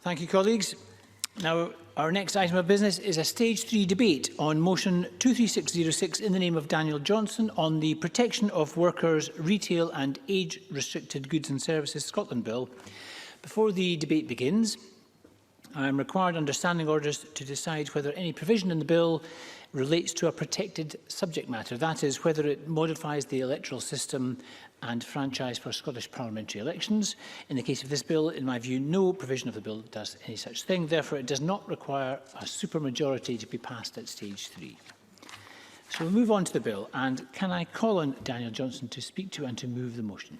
Thank you, colleagues. Now, our next item of business is a Stage 3 debate on motion 23606 in the name of Daniel Johnson on the Protection of Workers, Retail and Age-Restricted Goods and Services Scotland Bill. Before the debate begins, I am required under standing orders to decide whether any provision in the bill relates to a protected subject matter, that is, whether it modifies the electoral system and franchise for Scottish parliamentary elections. In the case of this bill, in my view, no provision of the bill does any such thing. Therefore, it does not require a supermajority to be passed at stage 3. So we'll move on to the bill. And can I call on Daniel Johnson to speak to and to move the motion?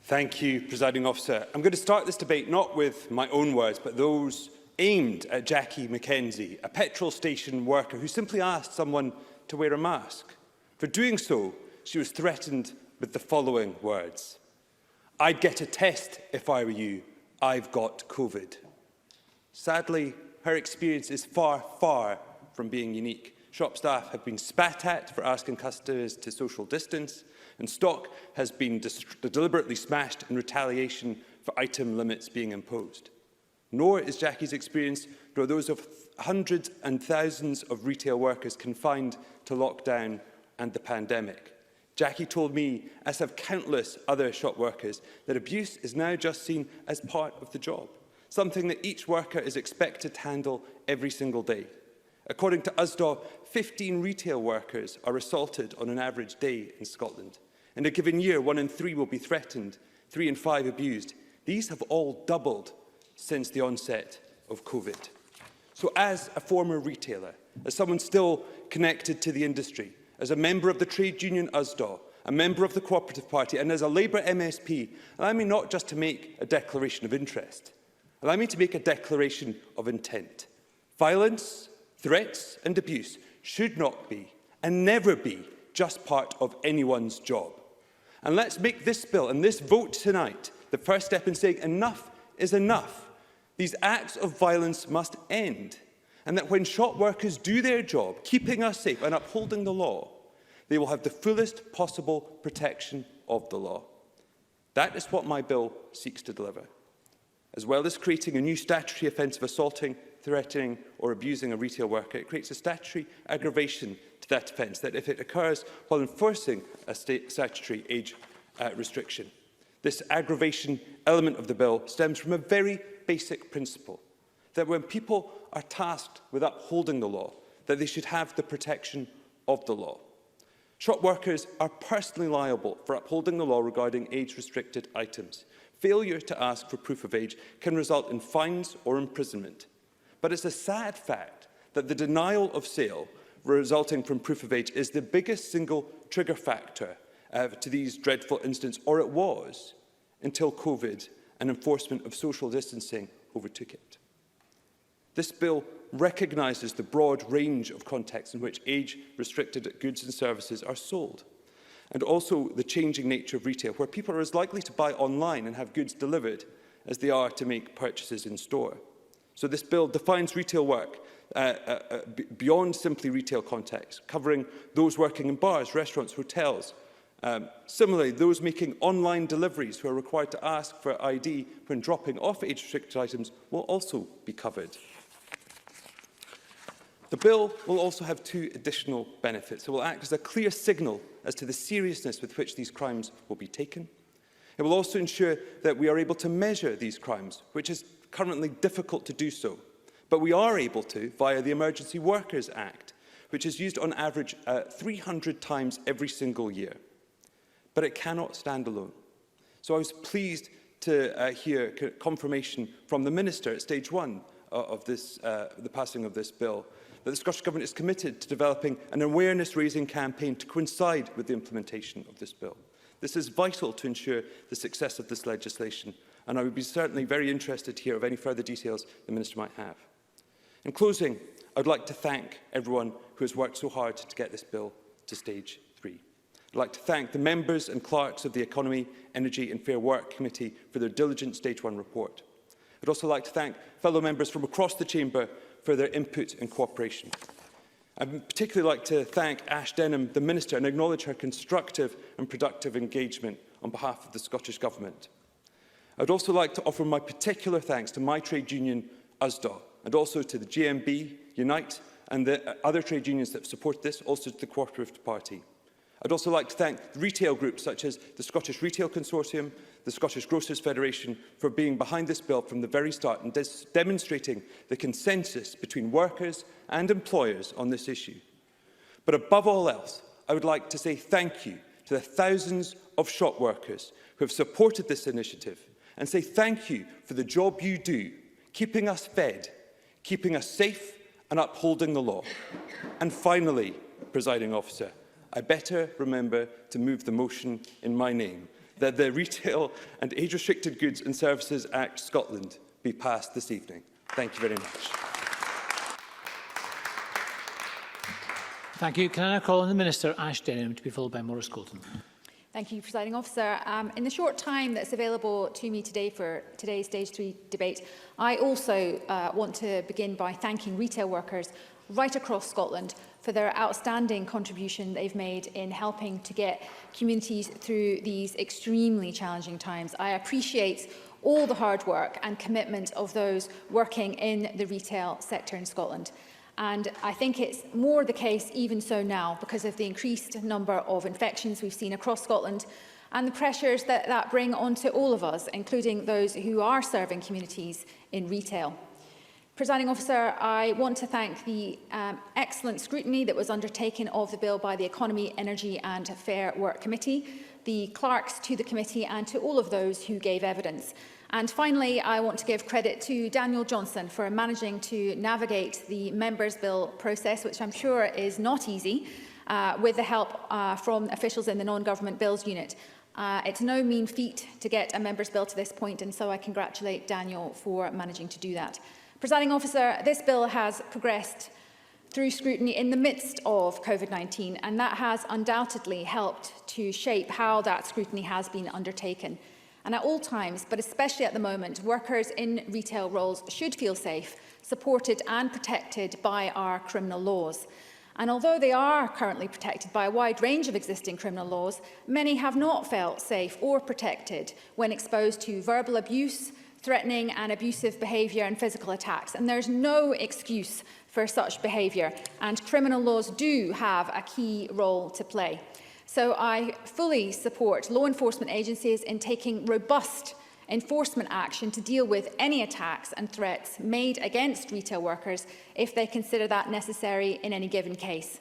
Thank you, Presiding Officer. I'm going to start this debate not with my own words, but those aimed at Jackie Mackenzie, a petrol station worker who simply asked someone to wear a mask. For doing so, she was threatened with the following words: "I'd get a test if I were you. I've got COVID." Sadly, her experience is far, far from being unique. Shop staff have been spat at for asking customers to social distance, and stock has been deliberately smashed in retaliation for item limits being imposed. Nor is Jackie's experience, nor those of hundreds and thousands of retail workers confined to lockdown and the pandemic. Jackie told me, as have countless other shop workers, that abuse is now just seen as part of the job, something that each worker is expected to handle every single day. According to USDA, 15 retail workers are assaulted on an average day in Scotland. In a given year, 1 in 3 will be threatened, 3 in 5 abused. These have all doubled since the onset of COVID. So as a former retailer, as someone still connected to the industry, as a member of the trade union USDA, a member of the Cooperative Party, and as a Labour MSP, allow me not just to make a declaration of interest, allow me to make a declaration of intent. Violence, threats and abuse should not be and never be just part of anyone's job. And let's make this bill and this vote tonight the first step in saying enough is enough. These acts of violence must end, and that when shop workers do their job, keeping us safe and upholding the law, they will have the fullest possible protection of the law. That is what my bill seeks to deliver. As well as creating a new statutory offence of assaulting, threatening or abusing a retail worker, it creates a statutory aggravation to that offence, that if it occurs while enforcing a statutory age restriction. This aggravation element of the bill stems from a very basic principle, that when people are tasked with upholding the law, that they should have the protection of the law. Shop workers are personally liable for upholding the law regarding age-restricted items. Failure to ask for proof of age can result in fines or imprisonment. But it's a sad fact that the denial of sale resulting from proof of age is the biggest single trigger factor to these dreadful incidents, or it was, until COVID and enforcement of social distancing overtook it. This bill recognises the broad range of contexts in which age-restricted goods and services are sold, and also the changing nature of retail, where people are as likely to buy online and have goods delivered as they are to make purchases in store. So this bill defines retail work beyond simply retail context, covering those working in bars, restaurants, hotels. Similarly, those making online deliveries who are required to ask for ID when dropping off age-restricted items will also be covered. The bill will also have 2 additional benefits. It will act as a clear signal as to the seriousness with which these crimes will be taken. It will also ensure that we are able to measure these crimes, which is currently difficult to do so. But we are able to via the Emergency Workers Act, which is used on average 300 times every single year. But it cannot stand alone. So I was pleased to hear confirmation from the Minister at stage 1 of the passing of this bill, that the Scottish Government is committed to developing an awareness-raising campaign to coincide with the implementation of this bill. This is vital to ensure the success of this legislation, and I would be certainly very interested to hear of any further details the Minister might have. In closing, I would like to thank everyone who has worked so hard to get this bill to stage 3. I'd like to thank the members and clerks of the Economy, Energy and Fair Work Committee for their diligent Stage 1 report. I'd also like to thank fellow members from across the Chamber for their input and cooperation. I'd particularly like to thank Ash Denham, the Minister, and acknowledge her constructive and productive engagement on behalf of the Scottish Government. I'd also like to offer my particular thanks to my trade union, USDA, and also to the GMB, Unite, and the other trade unions that support this, also to the Cooperative Party. I'd also like to thank retail groups such as the Scottish Retail Consortium, the Scottish Grocers Federation for being behind this bill from the very start and demonstrating the consensus between workers and employers on this issue. But above all else, I would like to say thank you to the thousands of shop workers who have supported this initiative and say thank you for the job you do, keeping us fed, keeping us safe and upholding the law. And finally, Presiding Officer, I better remember to move the motion in my name, that the Retail and Age-Restricted Goods and Services Act Scotland be passed this evening. Thank you very much. Thank you. Can I now call on the Minister, Ash Denham, to be followed by Maurice Coulton. Thank you, Presiding Officer. In the short time that's available to me today for today's Stage 3 debate, I also want to begin by thanking retail workers right across Scotland for their outstanding contribution they've made in helping to get communities through these extremely challenging times. I appreciate all the hard work and commitment of those working in the retail sector in Scotland. And I think it's more the case even so now because of the increased number of infections we've seen across Scotland and the pressures that bring onto all of us, including those who are serving communities in retail. Presiding Officer, I want to thank the excellent scrutiny that was undertaken of the bill by the Economy, Energy and Fair Work Committee, the clerks to the committee and to all of those who gave evidence. And finally, I want to give credit to Daniel Johnson for managing to navigate the Members' Bill process, which I'm sure is not easy, with the help from officials in the Non-Government Bills Unit. It's no mean feat to get a Members' Bill to this point, and so I congratulate Daniel for managing to do that. Presiding Officer, this bill has progressed through scrutiny in the midst of COVID-19, and that has undoubtedly helped to shape how that scrutiny has been undertaken. And at all times, but especially at the moment, workers in retail roles should feel safe, supported and protected by our criminal laws. And although they are currently protected by a wide range of existing criminal laws, many have not felt safe or protected when exposed to verbal abuse, threatening and abusive behaviour and physical attacks. And there's no excuse for such behaviour, and criminal laws do have a key role to play. So I fully support law enforcement agencies in taking robust enforcement action to deal with any attacks and threats made against retail workers if they consider that necessary in any given case.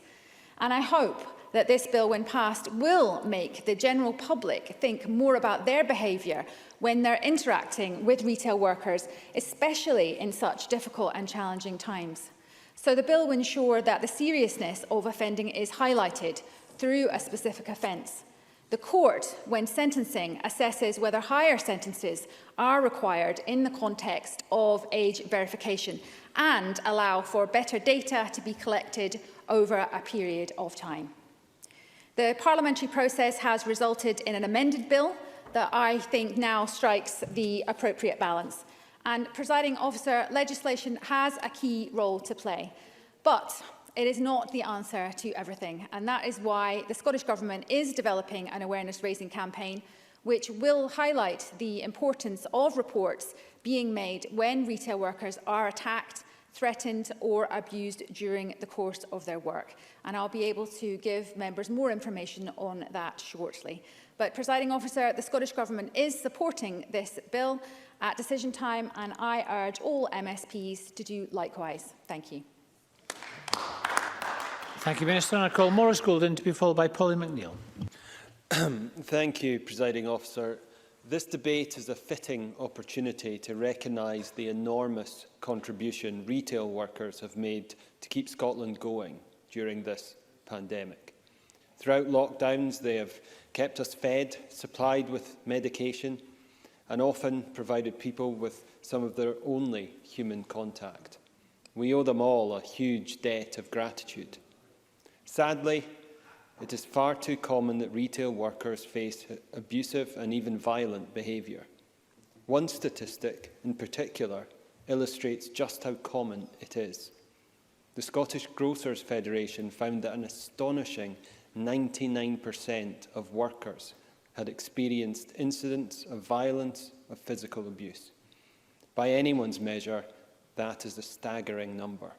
And I hope that this bill, when passed, will make the general public think more about their behaviour when they're interacting with retail workers, especially in such difficult and challenging times. So the bill will ensure that the seriousness of offending is highlighted through a specific offence. The court, when sentencing, assesses whether higher sentences are required in the context of age verification and allow for better data to be collected over a period of time. The parliamentary process has resulted in an amended bill that I think now strikes the appropriate balance. And, Presiding Officer, legislation has a key role to play. But it is not the answer to everything, and that is why the Scottish Government is developing an awareness-raising campaign which will highlight the importance of reports being made when retail workers are attacked, threatened or abused during the course of their work. And I'll be able to give members more information on that shortly. But, Presiding Officer, the Scottish Government is supporting this bill at decision time, and I urge all MSPs to do likewise. Thank you. Thank you, Minister. I call Maurice Golden to be followed by Pauline McNeill. Thank you, Presiding Officer. This debate is a fitting opportunity to recognise the enormous contribution retail workers have made to keep Scotland going during this pandemic. Throughout lockdowns, they have kept us fed, supplied with medication, and often provided people with some of their only human contact. We owe them all a huge debt of gratitude. Sadly, it is far too common that retail workers face abusive and even violent behaviour. One statistic in particular illustrates just how common it is. The Scottish Grocers Federation found that an astonishing 99% of workers had experienced incidents of violence, of physical abuse. By anyone's measure, that is a staggering number.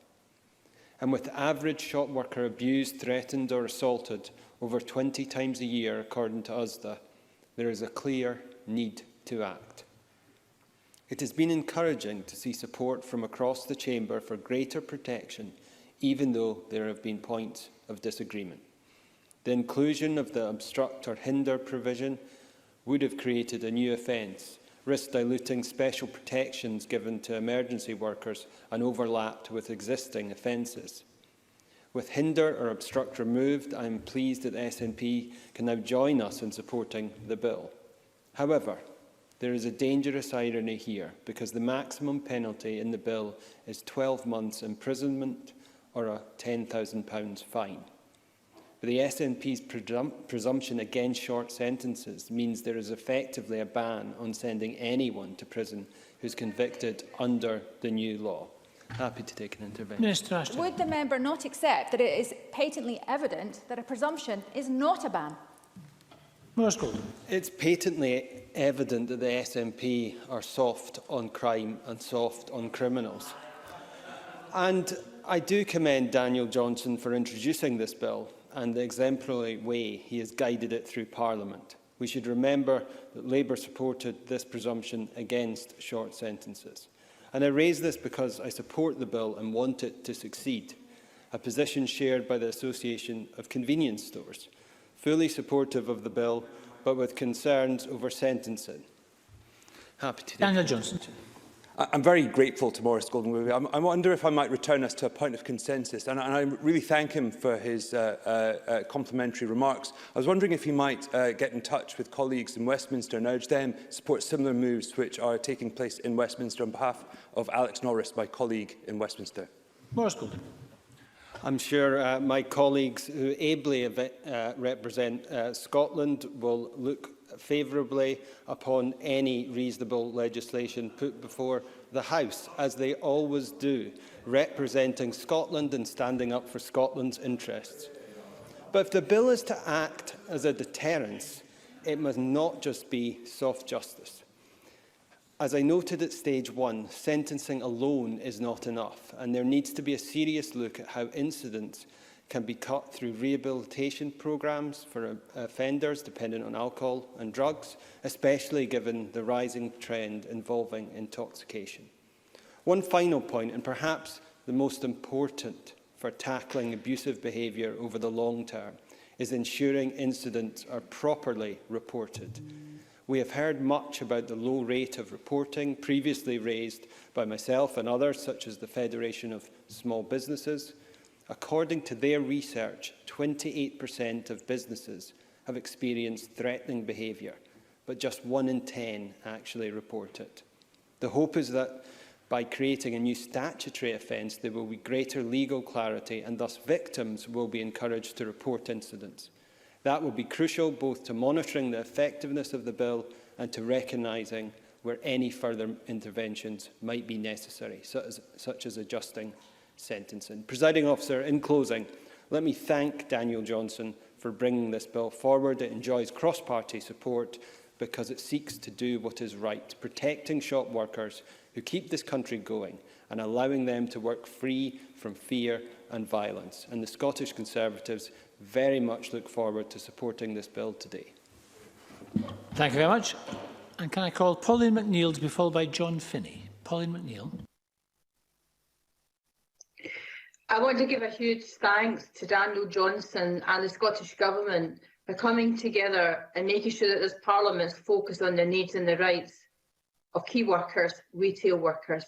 And with the average shop worker abused, threatened or assaulted over 20 times a year, according to USDA, there is a clear need to act. It has been encouraging to see support from across the Chamber for greater protection, even though there have been points of disagreement. The inclusion of the obstruct or hinder provision would have created a new offence, risk diluting special protections given to emergency workers and overlapped with existing offences. With hinder or obstruct removed, I am pleased that the SNP can now join us in supporting the bill. However, there is a dangerous irony here, because the maximum penalty in the bill is 12 months imprisonment or a £10,000 fine. But the SNP's presumption against short sentences means there is effectively a ban on sending anyone to prison who's convicted under the new law. Happy to take an intervention. Minister Ashton. Would the member not accept that it is patently evident that a presumption is not a ban? Maurice Golden. It's patently evident that the SNP are soft on crime and soft on criminals. And I do commend Daniel Johnson for introducing this bill and the exemplary way he has guided it through Parliament. We should remember that Labour supported this presumption against short sentences. And I raise this because I support the bill and want it to succeed, a position shared by the Association of Convenience Stores, fully supportive of the bill, but with concerns over sentencing. Happy to Daniel Johnson. I'm very grateful to Maurice Golden. I wonder if I might return us to a point of consensus, and I really thank him for his complimentary remarks. I was wondering if he might get in touch with colleagues in Westminster and urge them to support similar moves which are taking place in Westminster on behalf of Alex Norris, my colleague in Westminster. Maurice Golden. I'm sure my colleagues who ably represent Scotland will look favourably upon any reasonable legislation put before the House, as they always do, representing Scotland and standing up for Scotland's interests. But if the bill is to act as a deterrence, it must not just be soft justice. As I noted at stage 1, sentencing alone is not enough, and there needs to be a serious look at how incidents can be cut through rehabilitation programmes for offenders dependent on alcohol and drugs, especially given the rising trend involving intoxication. One final point, and perhaps the most important for tackling abusive behaviour over the long term, is ensuring incidents are properly reported. We have heard much about the low rate of reporting previously raised by myself and others, such as the Federation of Small Businesses. According to their research, 28% of businesses have experienced threatening behaviour, but just 1 in 10 actually report it. The hope is that by creating a new statutory offence, there will be greater legal clarity, and thus victims will be encouraged to report incidents. That will be crucial both to monitoring the effectiveness of the bill and to recognising where any further interventions might be necessary, such as adjusting sentencing. Presiding Officer, in closing, let me thank Daniel Johnson for bringing this bill forward. It enjoys cross-party support because it seeks to do what is right, protecting shop workers who keep this country going and allowing them to work free from fear and violence. And the Scottish Conservatives very much look forward to supporting this bill today. Thank you very much. And can I call Pauline McNeill to be followed by John Finney? Pauline McNeill. I want to give a huge thanks to Daniel Johnson and the Scottish Government for coming together and making sure that this Parliament is focused on the needs and the rights of key workers, retail workers.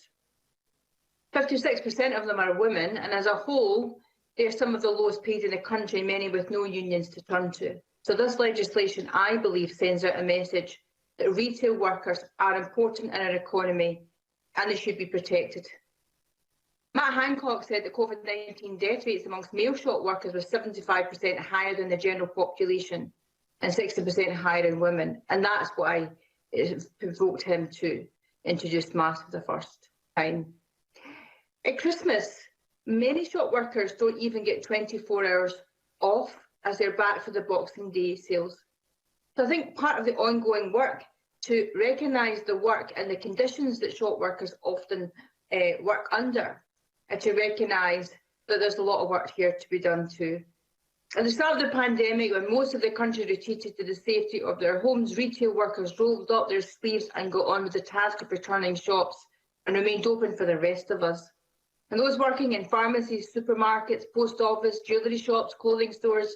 56% of them are women, and as a whole, they are some of the lowest paid in the country, many with no unions to turn to. So this legislation, I believe, sends out a message that retail workers are important in our economy and they should be protected. Matt Hancock said that COVID-19 death rates amongst male shop workers were 75% higher than the general population and 60% higher in women. And that's why it provoked him to introduce masks for the first time. At Christmas, many shop workers don't even get 24 hours off as they're back for the Boxing Day sales. So I think part of the ongoing work to recognise the work and the conditions that shop workers often work under, and to recognise that there's a lot of work here to be done too. At the start of the pandemic, when most of the country retreated to the safety of their homes, retail workers rolled up their sleeves and got on with the task of returning shops and remained open for the rest of us. And those working in pharmacies, supermarkets, post office, jewellery shops, clothing stores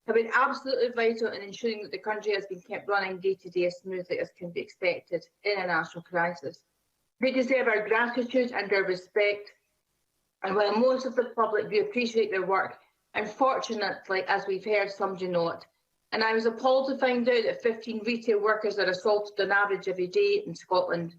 have been absolutely vital in ensuring that the country has been kept running day to day as smoothly as can be expected in a national crisis. They deserve our gratitude and our respect. And while most of the public do appreciate their work, unfortunately, as we've heard, some do not. And I was appalled to find out that 15 retail workers are assaulted on average every day in Scotland.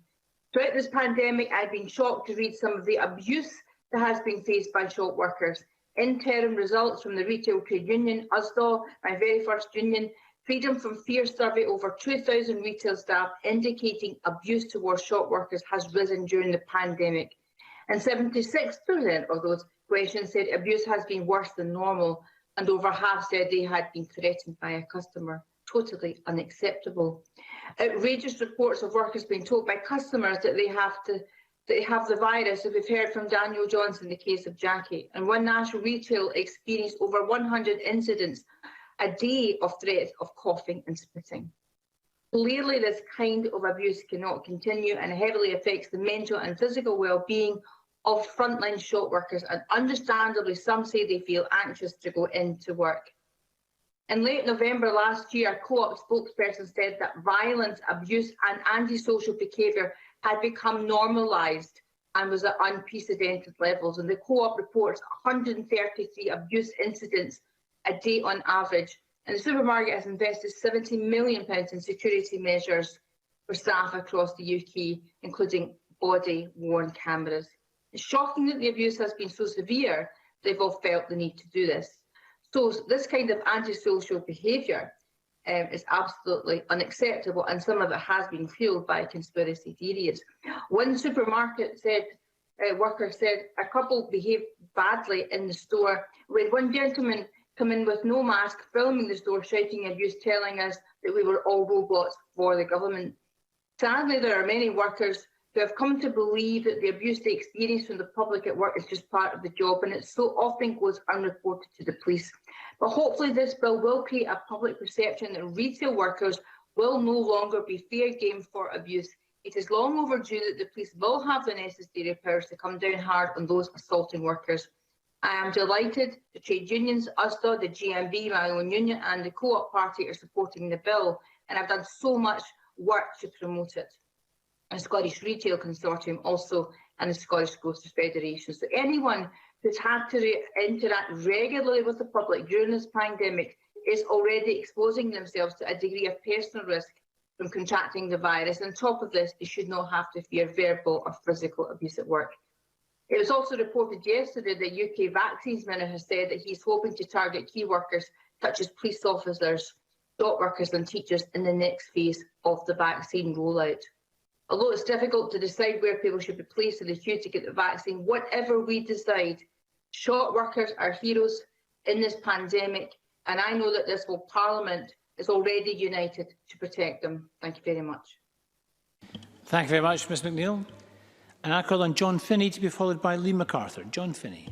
Throughout this pandemic, I've been shocked to read some of the abuse that has been faced by shop workers. Interim results from the Retail Trade Union, USDAW, my very first union, Freedom from Fear survey over 2,000 retail staff indicating abuse towards shop workers has risen during the pandemic. And 76% of those questions said abuse has been worse than normal, and over half said they had been threatened by a customer. Totally unacceptable. Outrageous reports of workers being told by customers that they have the virus, as we've heard from Daniel Johnson in the case of Jackie. And one national retail experienced over 100 incidents a day of threats of coughing and spitting. Clearly, this kind of abuse cannot continue and heavily affects the mental and physical well-being of frontline shop workers, and understandably some say they feel anxious to go into work. In late November last year, a Co-op spokesperson said that violence, abuse and antisocial behaviour had become normalised and was at unprecedented levels. And the Co-op reports 133 abuse incidents a day on average. And the supermarket has invested £70 million in security measures for staff across the UK, including body-worn cameras. It's shocking that the abuse has been so severe, they've all felt the need to do this. So this kind of antisocial behaviour is absolutely unacceptable, and some of it has been fuelled by conspiracy theories. One supermarket worker said a couple behaved badly in the store. We had one gentleman come in with no mask, filming the store, shouting abuse, telling us that we were all robots for the government. Sadly, there are many workers who have come to believe that the abuse they experience from the public at work is just part of the job, and it so often goes unreported to the police. But hopefully this bill will create a public perception that retail workers will no longer be fair game for abuse. It is long overdue that the police will have the necessary powers to come down hard on those assaulting workers. I am delighted the trade unions, USDA, the GMB, my own union, and the Co-op party are supporting the bill, and I've done so much work to promote it. And the Scottish Retail Consortium also, and the Scottish Grocers Federation. So anyone who's had to interact regularly with the public during this pandemic is already exposing themselves to a degree of personal risk from contracting the virus. On top of this, they should not have to fear verbal or physical abuse at work. It was also reported yesterday that UK Vaccines Minister has said that he's hoping to target key workers such as police officers, shop workers and teachers in the next phase of the vaccine rollout. Although it's difficult to decide where people should be placed in the queue to get the vaccine, whatever we decide, shop workers are heroes in this pandemic, and I know that this whole Parliament is already united to protect them. Thank you very much. Thank you very much, Ms McNeill. And I call on John Finney to be followed by Lee MacArthur. John Finney.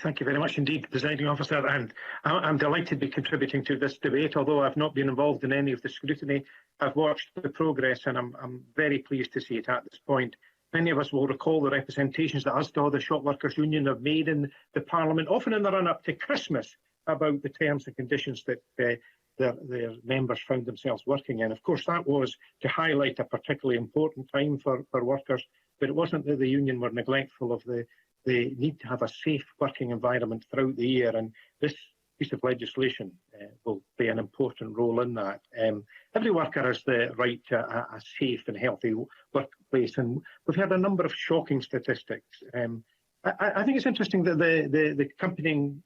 Thank you very much indeed, Presiding Officer, and I'm delighted to be contributing to this debate. Although I've not been involved in any of the scrutiny, I've watched the progress and I'm very pleased to see it at this point. Many of us will recall the representations that USDA, the Shop Workers Union, have made in the Parliament, often in the run-up to Christmas, about the terms and conditions that their members found themselves working in. Of course, that was to highlight a particularly important time for workers, but it wasn't that the union were neglectful of the need to have a safe working environment throughout the year, and this piece of legislation will play an important role in that. Every worker has the right to a safe and healthy workplace, and we've heard a number of shocking statistics. I think it's interesting that the accompanying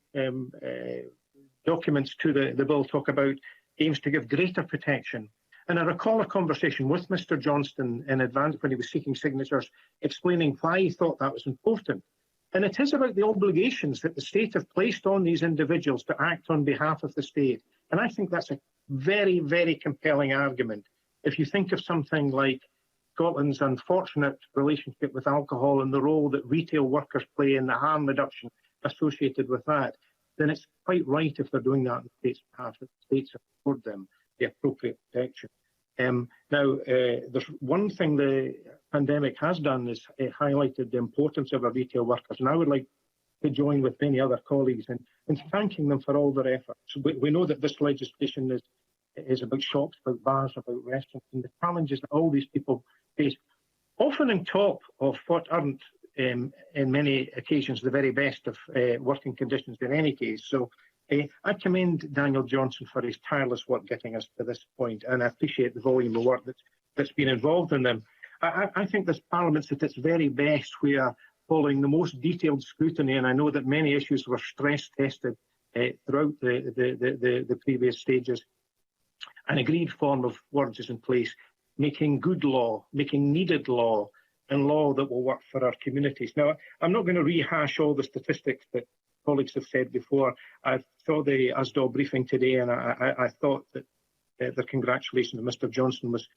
documents to the bill talk about aims to give greater protection. And I recall a conversation with Mr Johnston in advance when he was seeking signatures, explaining why he thought that was important. And it is about the obligations that the state have placed on these individuals to act on behalf of the state. And I think that's a very, very compelling argument. If you think of something like Scotland's unfortunate relationship with alcohol and the role that retail workers play in the harm reduction associated with that, then it's quite right if they're doing that on the state's behalf, that the states afford them the appropriate protection. There's one thing the pandemic has done is highlighted the importance of our retail workers, and I would like to join with many other colleagues in thanking them for all their efforts. We know that this legislation is about shops, about bars, about restaurants, and the challenges that all these people face, often on top of what aren't, in many occasions, the very best of working conditions in any case. So I commend Daniel Johnson for his tireless work getting us to this point, and I appreciate the volume of work that's been involved in them. I think this Parliament's at its very best where, following the most detailed scrutiny, and I know that many issues were stress tested throughout the previous stages, an agreed form of words is in place, making good law, making needed law, and law that will work for our communities. Now, I'm not going to rehash all the statistics that colleagues have said before. I saw the ASDAW briefing today, and I thought that the congratulations to Mr Johnson was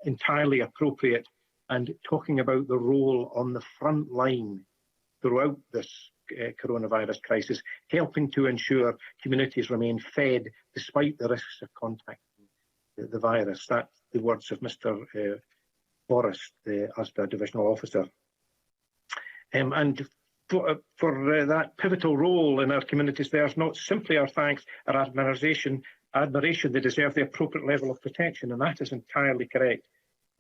entirely appropriate, and talking about the role on the front line throughout this coronavirus crisis, helping to ensure communities remain fed despite the risks of contacting the virus. That's the words of Mr Forrest, the ASDA Divisional Officer. And for that pivotal role in our communities, there's not simply our thanks, our admiration, they deserve the appropriate level of protection, and that is entirely correct.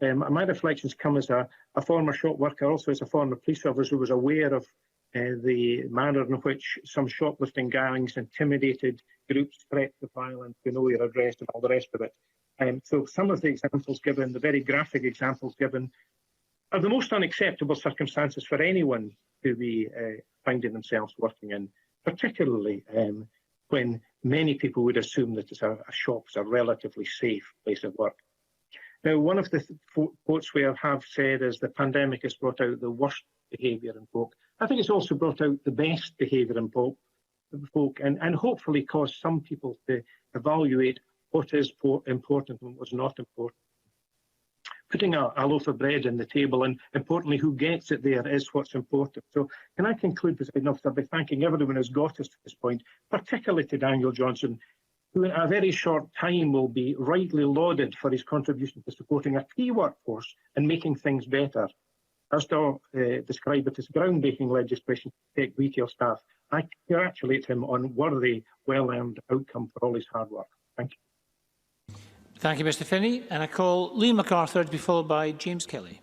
My reflections come as a former shop worker, also as a former police officer who was aware of the manner in which some shoplifting gangs intimidated groups, threats of violence, we know your address and all the rest of it. So some of the examples given, the very graphic examples given, are the most unacceptable circumstances for anyone to be finding themselves working in, particularly when many people would assume that a shop is a relatively safe place of work. Now, one of the quotes we have said is the pandemic has brought out the worst behaviour in folk. I think it's also brought out the best behaviour in folk and hopefully caused some people to evaluate what is important and what's not important. Putting a loaf of bread on the table and, importantly, who gets it there is what's important. So can I conclude, President Officer, by thanking everyone who's got us to this point, particularly to Daniel Johnson, who in a very short time will be rightly lauded for his contribution to supporting a key workforce and making things better. As to describe it as groundbreaking legislation to protect retail staff, I congratulate him on worthy, well-earned outcome for all his hard work. Thank you. Thank you, Mr Finney. And I call Liam MacArthur to be followed by James Kelly.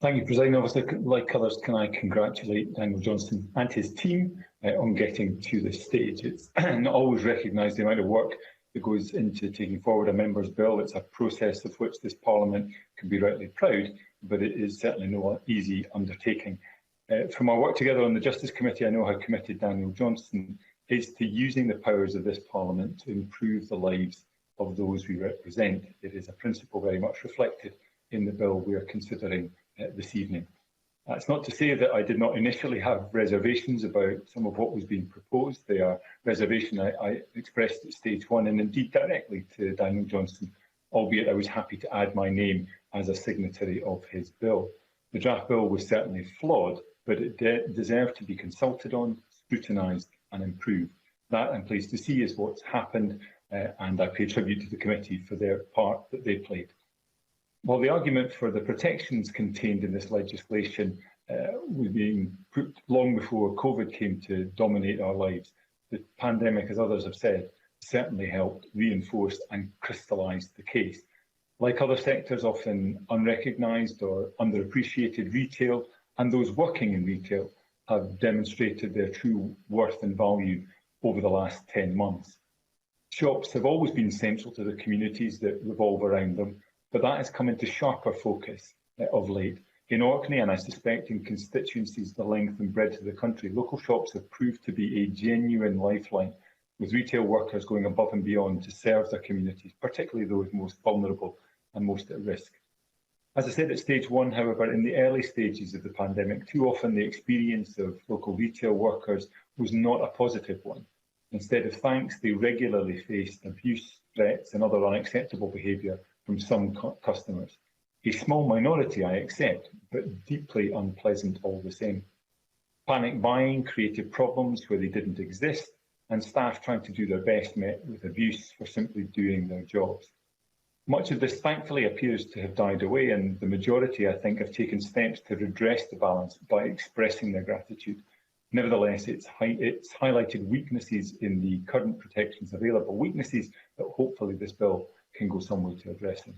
Thank you, President Officer. Like others, can I congratulate Daniel Johnson and his team on getting to this stage. It's not always recognised the amount of work that goes into taking forward a member's bill. It's a process of which this Parliament can be rightly proud, but it is certainly no easy undertaking. From our work together on the Justice Committee, I know how committed Daniel Johnson is to using the powers of this Parliament to improve the lives of those we represent. It is a principle very much reflected in the bill we are considering this evening. That's not to say that I did not initially have reservations about some of what was being proposed. They are reservations I expressed at stage one and indeed directly to Daniel Johnson, albeit I was happy to add my name as a signatory of his bill. The draft bill was certainly flawed, but it deserved to be consulted on, scrutinised and improved. That, I'm pleased to see, is what's happened, and I pay tribute to the committee for their part that they played. While the argument for the protections contained in this legislation was being put long before COVID came to dominate our lives, the pandemic, as others have said, certainly helped reinforce and crystallise the case. Like other sectors often unrecognised or underappreciated, retail and those working in retail have demonstrated their true worth and value over the last 10 months. Shops have always been central to the communities that revolve around them, but that has come into sharper focus of late. In Orkney, and I suspect in constituencies the length and breadth of the country, local shops have proved to be a genuine lifeline, with retail workers going above and beyond to serve their communities, particularly those most vulnerable and most at risk. As I said at stage one, however, in the early stages of the pandemic, too often the experience of local retail workers was not a positive one. Instead of thanks, they regularly faced abuse, threats and other unacceptable behaviour from some customers. A small minority, I accept, but deeply unpleasant all the same. Panic buying created problems where they didn't exist, and staff trying to do their best met with abuse for simply doing their jobs. Much of this thankfully appears to have died away, and the majority, I think, have taken steps to redress the balance by expressing their gratitude. Nevertheless, it's highlighted weaknesses in the current protections available, weaknesses that hopefully this bill can go some way to addressing.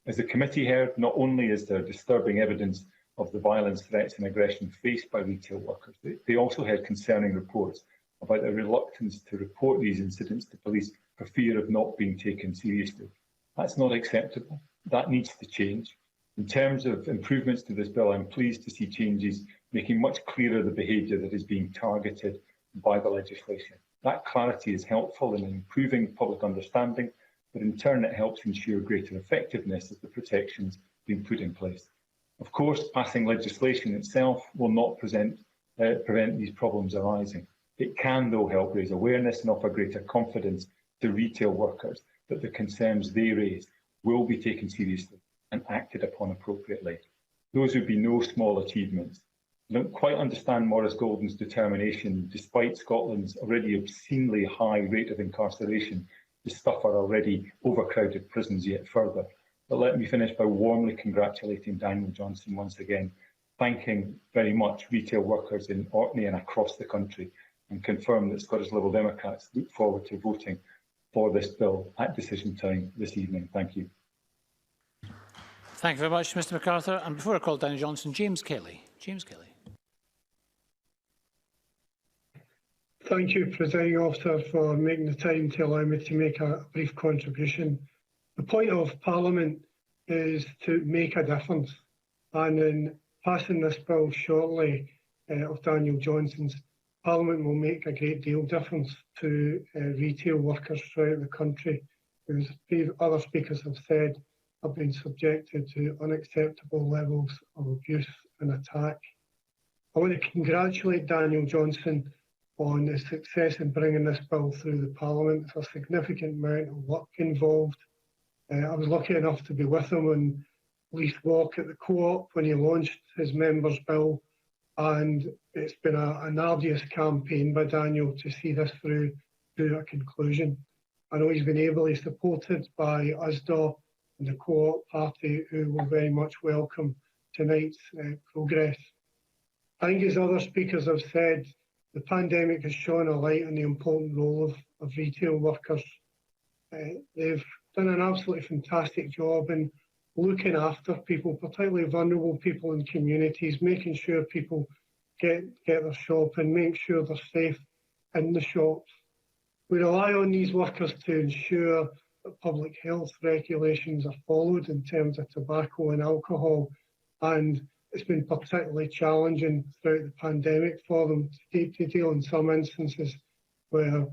As the committee heard, not only is there disturbing evidence of the violence, threats and aggression faced by retail workers, they also heard concerning reports about a reluctance to report these incidents to police for fear of not being taken seriously. That's not acceptable. That needs to change. In terms of improvements to this bill, I'm pleased to see changes making much clearer the behaviour that is being targeted by the legislation. That clarity is helpful in improving public understanding, but in turn it helps ensure greater effectiveness of the protections being put in place. Of course, passing legislation itself will not prevent these problems arising. It can, though, help raise awareness and offer greater confidence to retail workers that the concerns they raise will be taken seriously and acted upon appropriately. Those would be no small achievements. I don't quite understand Maurice Golden's determination, despite Scotland's already obscenely high rate of incarceration, to stuff our already overcrowded prisons yet further. But let me finish by warmly congratulating Daniel Johnson once again, thanking very much retail workers in Orkney and across the country, and confirm that Scottish Liberal Democrats look forward to voting for this bill at decision time this evening. Thank you. Thank you very much, Mr MacArthur. And before I call Daniel Johnson, James Kelly. James Kelly. Thank you, Presiding Officer, for making the time to allow me to make a brief contribution. The point of Parliament is to make a difference, and in passing this bill shortly of Daniel Johnson's, Parliament will make a great deal of difference to retail workers throughout the country, who, as other speakers have said, have been subjected to unacceptable levels of abuse and attack. I want to congratulate Daniel Johnson on his success in bringing this bill through the Parliament. There's a significant amount of work involved. I was lucky enough to be with him on Leith Walk at the Co-op when he launched his members' bill, and it's been an arduous campaign by Daniel to see this through to a conclusion. I know he's been ably supported by USDA and the Co-op Party, who will very much welcome tonight's progress. I think, as other speakers have said, the pandemic has shone a light on the important role of retail workers. They've done an absolutely fantastic job in looking after people, particularly vulnerable people in communities, making sure people get their shopping, make sure they're safe in the shops. We rely on these workers to ensure that public health regulations are followed in terms of tobacco and alcohol, and it's been particularly challenging throughout the pandemic for them to deal in some instances where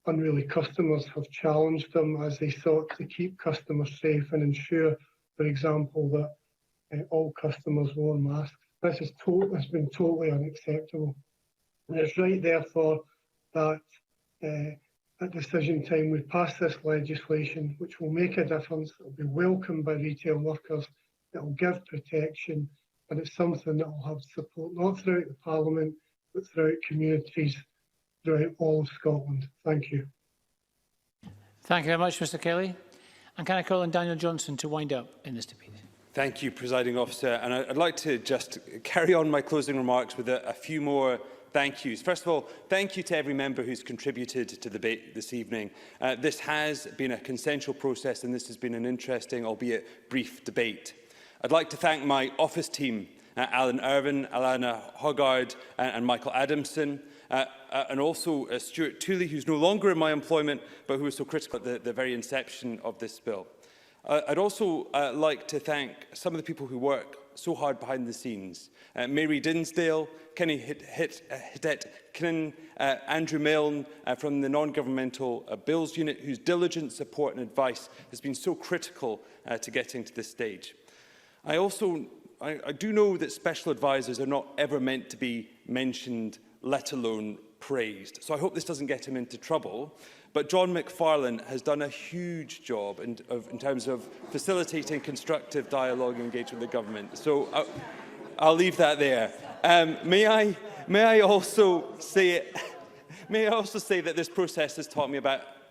unruly customers have challenged them as they sought to keep customers safe and ensure, for example, that all customers wore masks. This has been totally unacceptable. And it's right, therefore, that at decision time we pass this legislation, which will make a difference. It will be welcomed by retail workers. It will give protection, and it's something that will have support not throughout the Parliament, but throughout communities throughout all of Scotland. Thank you. Thank you very much, Mr Kelly. And can I call on Daniel Johnson to wind up in this debate? Thank you, Presiding Officer. And I'd like to just carry on my closing remarks with a few more thank yous. First of all, thank you to every member who's contributed to the debate this evening. This has been a consensual process, and this has been an interesting, albeit brief, debate. I'd like to thank my office team, Alan Irvin, Alana Hoggard and Michael Adamson, and also Stuart Tooley, who's no longer in my employment, but who was so critical at the very inception of this bill. I'd also like to thank some of the people who work so hard behind the scenes. Mary Dinsdale, Kenny Hidet Kinnan, Andrew Milne from the Non-Governmental Bills Unit, whose diligent support and advice has been so critical to getting to this stage. I do know that special advisors are not ever meant to be mentioned, let alone praised. So I hope this doesn't get him into trouble. But John McFarlane has done a huge job in terms of facilitating constructive dialogue and engagement with the government. So I'll leave that there. May I also say that this process has taught me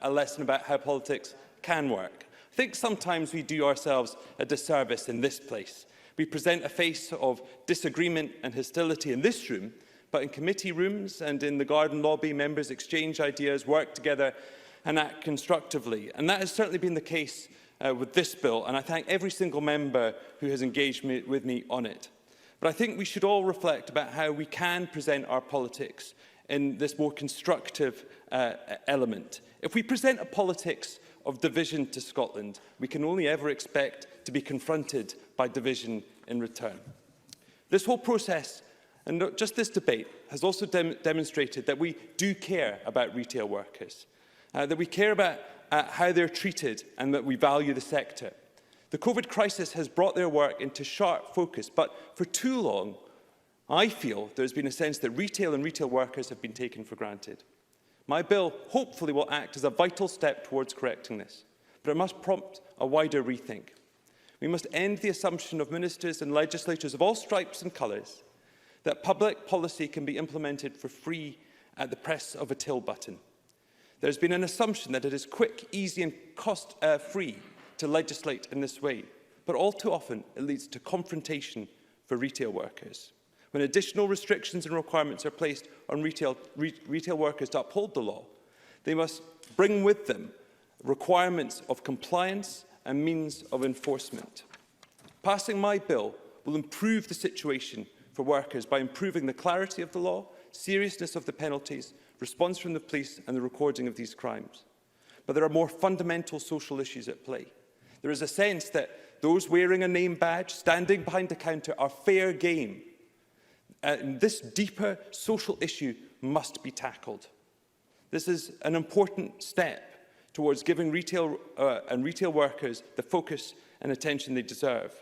a lesson about how politics can work. I think sometimes we do ourselves a disservice in this place. We present a face of disagreement and hostility in this room, but in committee rooms and in the garden lobby, members exchange ideas, work together and act constructively. And that has certainly been the case with this bill, and I thank every single member who has engaged with me on it. But I think we should all reflect about how we can present our politics in this more constructive element. If we present a politics of division to Scotland, we can only ever expect to be confronted by division in return. This whole process, and not just this debate, has also demonstrated that we do care about retail workers, that we care about how they're treated and that we value the sector. The COVID crisis has brought their work into sharp focus, but for too long, I feel there's been a sense that retail and retail workers have been taken for granted. My bill hopefully will act as a vital step towards correcting this, but it must prompt a wider rethink. We must end the assumption of ministers and legislators of all stripes and colours that public policy can be implemented for free at the press of a till button. There's been an assumption that it is quick, easy and cost-free to legislate in this way, but all too often it leads to confrontation for retail workers. When additional restrictions and requirements are placed on retail workers to uphold the law, they must bring with them requirements of compliance and means of enforcement. Passing my bill will improve the situation for workers by improving the clarity of the law, seriousness of the penalties, response from the police and the recording of these crimes. But there are more fundamental social issues at play. There is a sense that those wearing a name badge, standing behind the counter, are fair game. This deeper social issue must be tackled. This is an important step towards giving retail workers the focus and attention they deserve.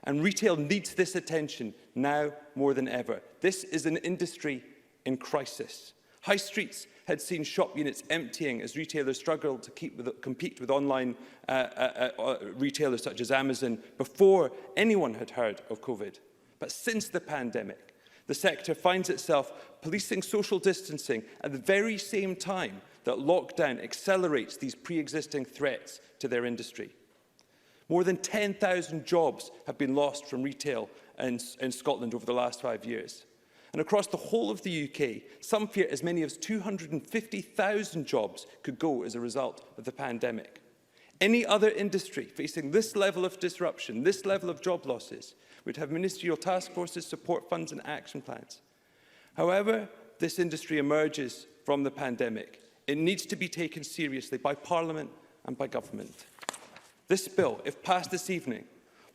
And retail needs this attention now more than ever. This is an industry in crisis. High streets had seen shop units emptying as retailers struggled to compete with online retailers such as Amazon before anyone had heard of COVID. But since the pandemic, the sector finds itself policing social distancing at the very same time that lockdown accelerates these pre-existing threats to their industry. More than 10,000 jobs have been lost from retail in Scotland over the last 5 years. And across the whole of the UK, some fear as many as 250,000 jobs could go as a result of the pandemic. Any other industry facing this level of disruption, this level of job losses, would have ministerial task forces, support funds and action plans. However, this industry emerges from the pandemic, it needs to be taken seriously by Parliament and by government. This bill, if passed this evening,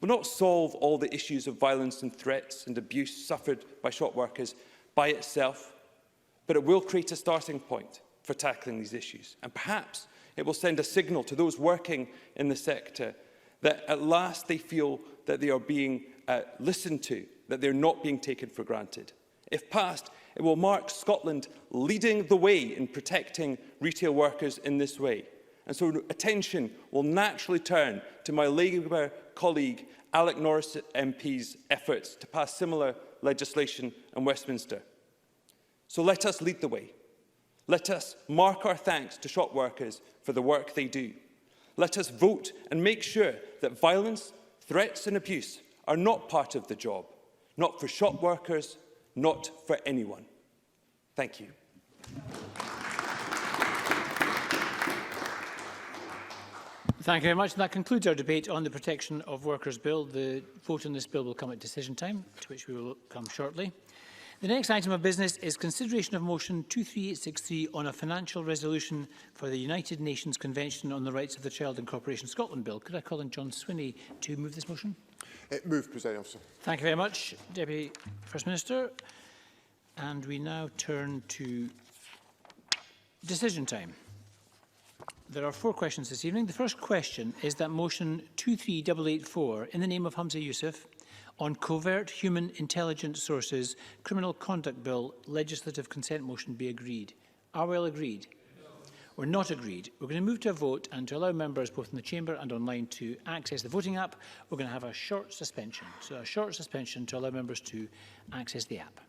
will not solve all the issues of violence and threats and abuse suffered by shop workers by itself, but it will create a starting point for tackling these issues. And perhaps it will send a signal to those working in the sector that at last they feel that they are being listened to, that they're not being taken for granted. If passed, it will mark Scotland leading the way in protecting retail workers in this way. And so attention will naturally turn to my Labour colleague Alec Norris MP's efforts to pass similar legislation in Westminster. So let us lead the way. Let us mark our thanks to shop workers for the work they do. Let us vote and make sure that violence, threats and abuse are not part of the job, not for shop workers, not for anyone. Thank you. Thank you very much. And that concludes our debate on the Protection of Workers Bill. The vote on this bill will come at decision time, to which we will come shortly. The next item of business is consideration of motion 23863 on a financial resolution for the United Nations Convention on the Rights of the Child and Corporation Scotland Bill. Could I call on John Swinney to move this motion? Move, Presiding Officer. Thank you very much, Deputy First Minister. And we now turn to decision time. There are 4 questions this evening. The first question is that motion 23884, in the name of Hamza Yousaf, on covert human intelligence sources criminal conduct bill legislative consent motion be agreed. Are we all agreed? We're not agreed. We're going to move to a vote, and to allow members both in the chamber and online to access the voting app, we're going to have a short suspension. So a short suspension to allow members to access the app.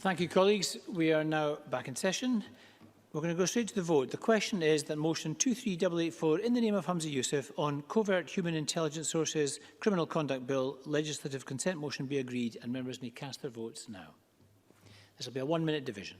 Thank you, colleagues. We are now back in session. We're going to go straight to the vote. The question is that motion 23884 in the name of Humza Yousaf on covert human intelligence sources criminal conduct bill legislative consent motion be agreed, and members may cast their votes now. This will be a 1-minute division.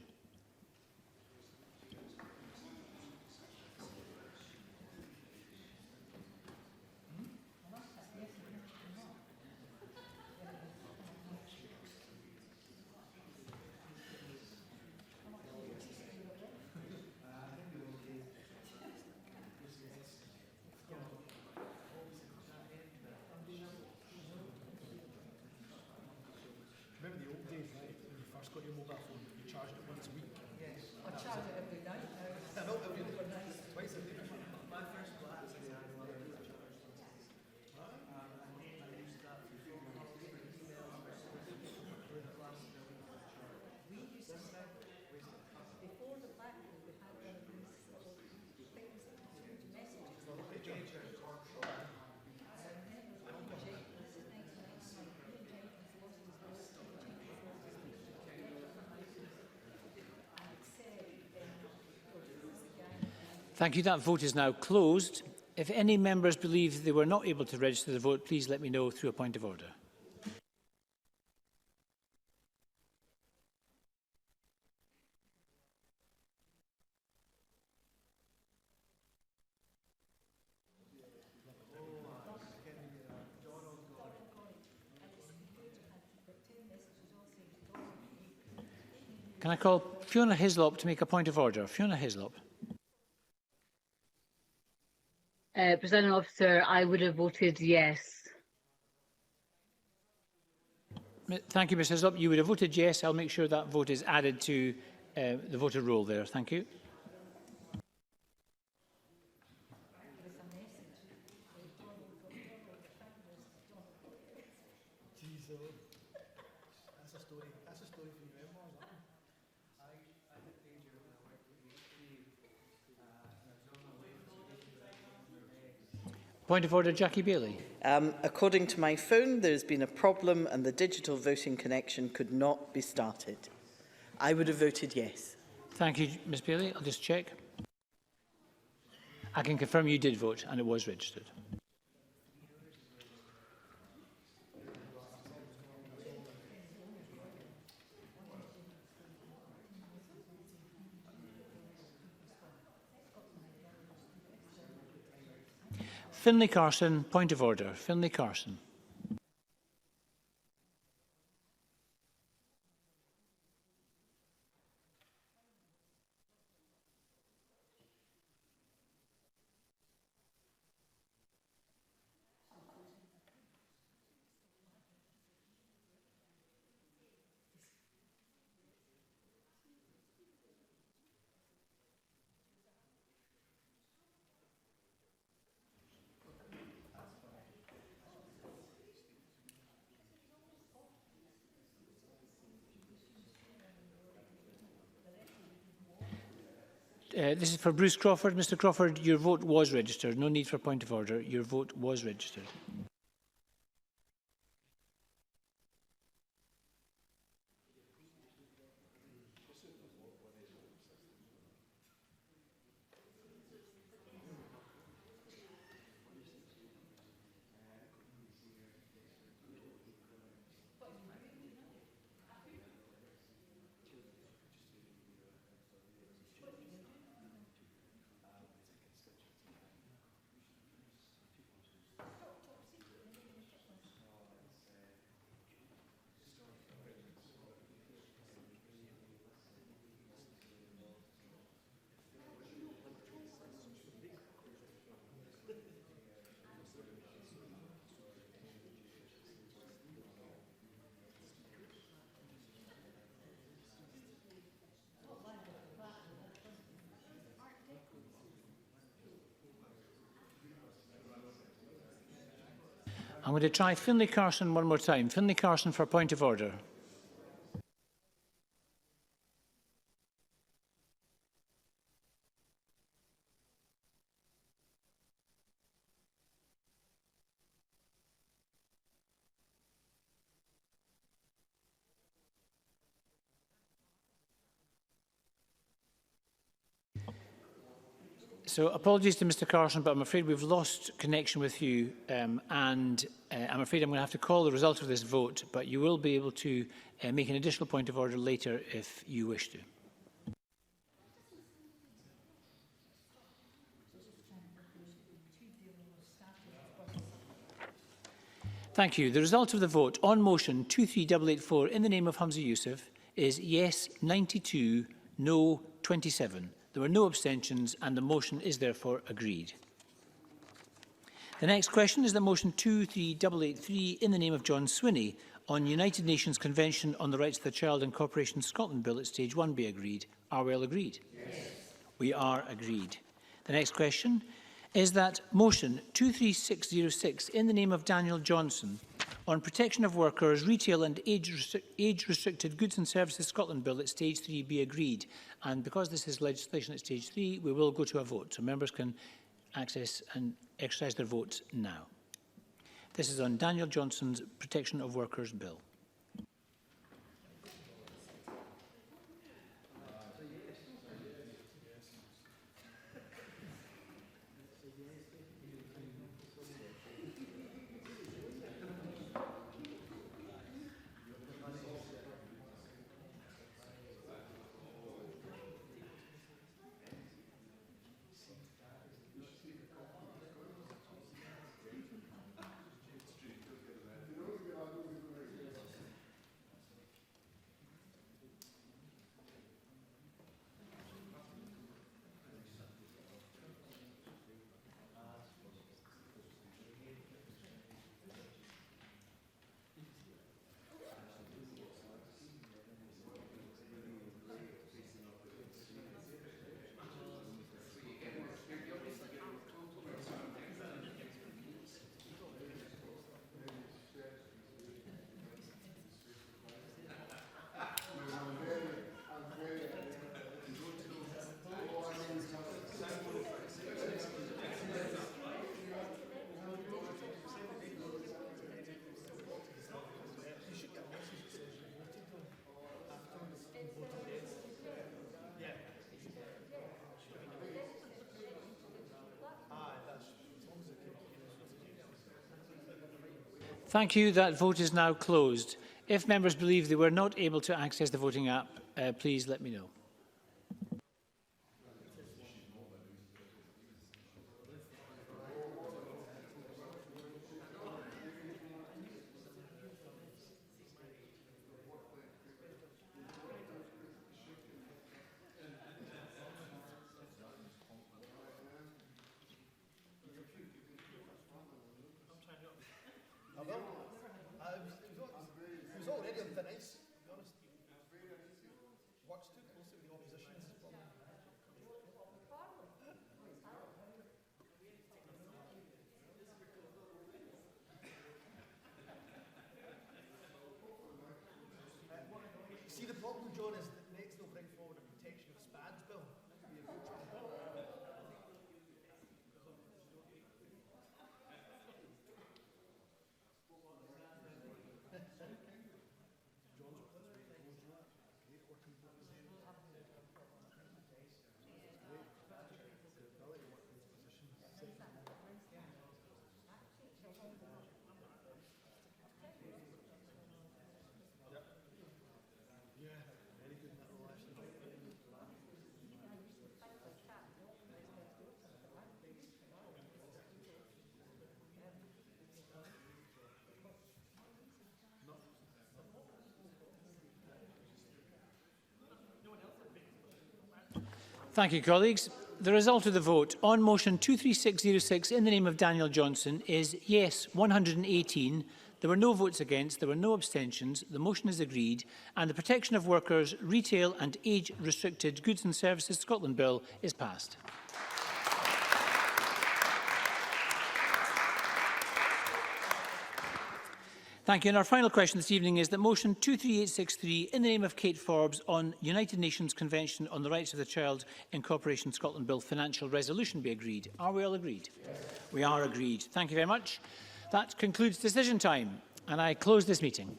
Thank you. That vote is now closed. If any members believe they were not able to register the vote, please let me know through a point of order. Can I call Fiona Hislop to make a point of order? Fiona Hislop. Presiding officer, I would have voted yes. Thank you, Ms Hislop. You would have voted yes. I'll make sure that vote is added to the voter roll there. Thank you. Point of order, Jackie Bailey. According to my phone, there has been a problem and the digital voting connection could not be started. I would have voted yes. Thank you, Ms Bailey. I'll just check. I can confirm you did vote and it was registered. Finlay Carson, point of order. Finlay Carson. This is for Bruce Crawford. Mr Crawford, your vote was registered. No need for point of order. Your vote was registered. I'm going to try Finlay Carson one more time. Finlay Carson for point of order. So apologies to Mr Carson, but I'm afraid we've lost connection with you and I'm afraid I'm going to have to call the result of this vote, but you will be able to make an additional point of order later if you wish to. Thank you. The result of the vote on motion 23884 in the name of Humza Yousaf is yes 92, no 27. There were no abstentions and the motion is therefore agreed. The next question is the motion 23883 in the name of John Swinney on United Nations Convention on the Rights of the Child and Corporation Scotland Bill at stage 1 be agreed. Are we all agreed? Yes. We are agreed. The next question is that motion 23606 in the name of Daniel Johnson on protection of workers, retail and age-restricted goods and services Scotland Bill at stage 3 be agreed. And because this is legislation at stage 3, we will go to a vote. So members can access and exercise their votes now. This is on Daniel Johnson's Protection of Workers Bill. Thank you. That vote is now closed. If members believe they were not able to access the voting app, please let me know. It was already on thin ice, to be honest. Works too closely with the opposition. See, the problem, John, is that next they'll bring forward a protection of SPADs bill. Thank you, colleagues. The result of the vote on motion 23606 in the name of Daniel Johnson is yes 118. There were no votes against, there were no abstentions. The motion is agreed and the Protection of Workers, Retail and Age-Restricted Goods and Services Scotland Bill is passed. Thank you. And our final question this evening is that motion 23863 in the name of Kate Forbes on United Nations Convention on the Rights of the Child Incorporation Scotland Bill financial resolution be agreed. Are we all agreed? Yes. We are agreed. Thank you very much. That concludes decision time and I close this meeting.